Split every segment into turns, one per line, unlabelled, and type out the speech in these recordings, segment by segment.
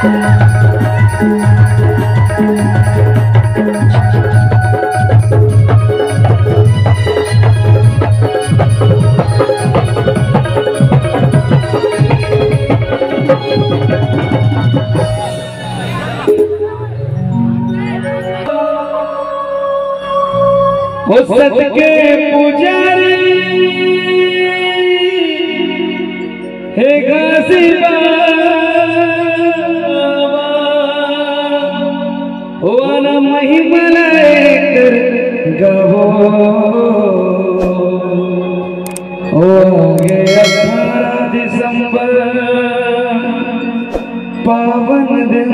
सत के पुजारी हे घासी बाबा वन महिमला कर गवो हो गया 18 दिसंबर पावन दिन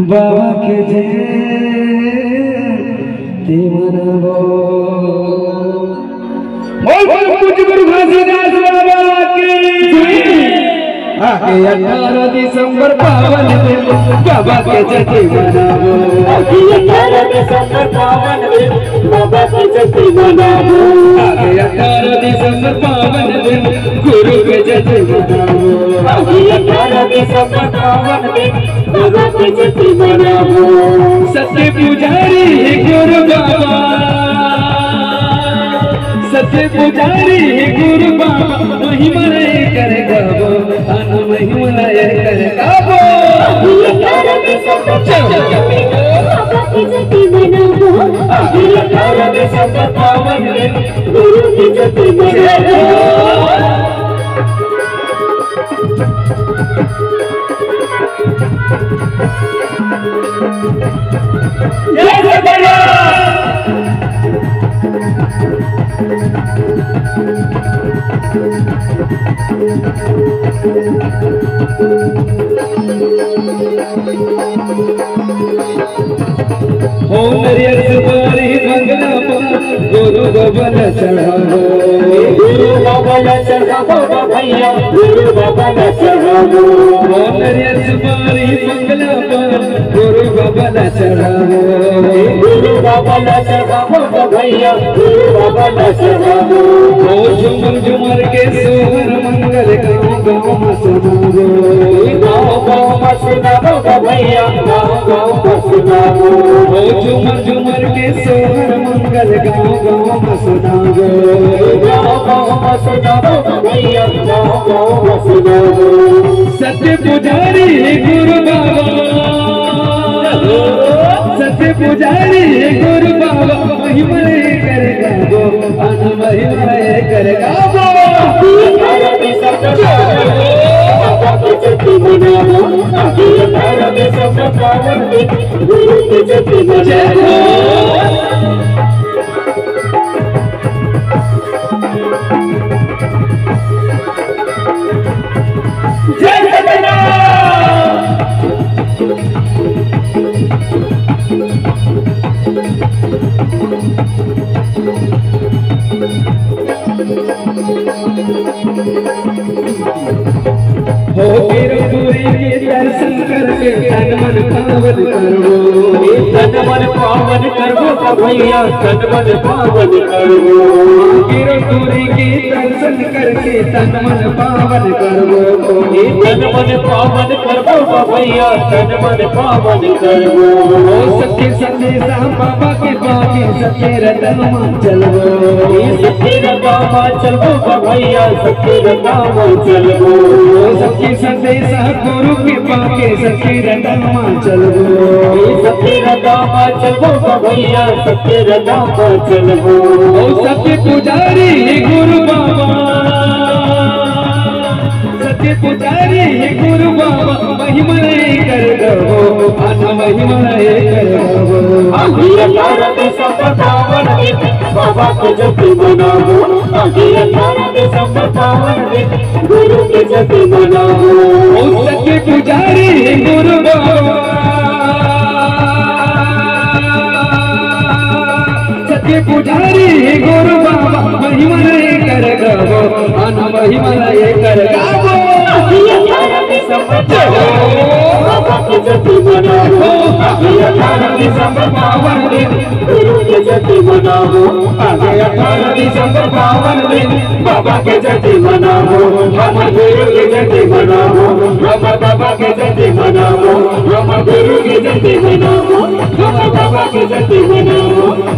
बाबा के जयंती मनावो। बोल बोल पूज्य गुरु घासीदास बाबा की। आगे 18 दिसंबर पावन दिन बाबा के जयंती मनावो।
आगे 18 दिसंबर पावन दिन बाबा के जयंती मनावो।
आगे 18 दिसंबर पावन दिन गुरु के जयंती मनावो।
आगे 18 दिसंबर पावन दिन बाबा के जयंती मनावो।
सत्य पुजारी है गुरु बाबा, सत्य पुजारी है गुरु बाबा महिमा कर गावो, अन महिमा कर गावो।
आगे 18 दिसंबर बाबा के जयंती मनावो। आगे 18 दिसंबर पावन दिन गुरु की जयंती मनावो।
जय बाबा। हो नरियर सुपारी मंगला गुरु गोबल चढ़ावो।
गुरु गोबल चढ़ावो भैया, गुरु गोबल चढ़ावो।
हो नरियर सुपारी मंगला गुरु गोबल चढ़ावो।
गुरु गोबल चढ़ावो भैया, गुरु गोबल चढ़ावो।
हो झुमर झुमर के सोहर मंगल गाँव गाँव में सुनावो।
गाँव गाँव में सुनावो भैया, गाँव गाँव में सुनावो।
हो झुमर झुमर के सोहर मंगल गाँव गाँव में सुनावो।
गाँव गाँव में सुनावो भैया, गाँव गाँव में सुनावो।
सत्य पुजारी है गुरु बाबा, सत्य पुजारी है गुरु बाबा महिमा कर गावो, अन महिमा कर गावो।
बाबा के जयंती मनावो। आगे 18 दिसंबर पावन दिन गुरु की जयंती मनावो।
जय हो गिरपुरी के दर्शन करके तन मन पावन करवो।
तन मन पावन करवो भैया, तन मन पावन करवो।
गिरपुरी के दर्शन करके तन मन पावन करवो।
तन मन पावन करवो भैया, तन मन पावन करवो।
सत्य संदेशा बाबा के बाके सत्य रतन में चलवो।
सत्य रतन चलवो भैया, सत्य रतन चलवो।
सत्य संदेशा गुरु के बाके सत्य रतन में चलवो।
सत्य रतन चलवो भैया, सत्य रतन चलवो।
सत्य पुजारी है गुरु बाबा, सत्य पुजारी है गुरु बाबा महिमा कर गावो, अन महिमा कर गावो।
आगे 18 दिसंबर पावन दिन बाबा के जयंती मनावो। आगे 18 दिसंबर पावन दिन गुरु की जयंती मनावो।
सत्य पुजारी है गुरु बाबा, सत्य पुजारी है गुरु बाबा महिमा कर गावो, अन महिमा कर गावो।
आगे 18 दिसंबर बाबा की जयंती मनाओ,
आगे 18 दिसंबर पावन दिन,
गुरु की जयंती मनाओ,
आगे 18 दिसंबर पावन दिन, बाबा के जयंती मनाओ, हम गुरु की जयंती मनाओ, हम बाबा के जयंती मनाओ, हम गुरु की जयंती मनाओ, हम बाबा के जयंती मनाओ।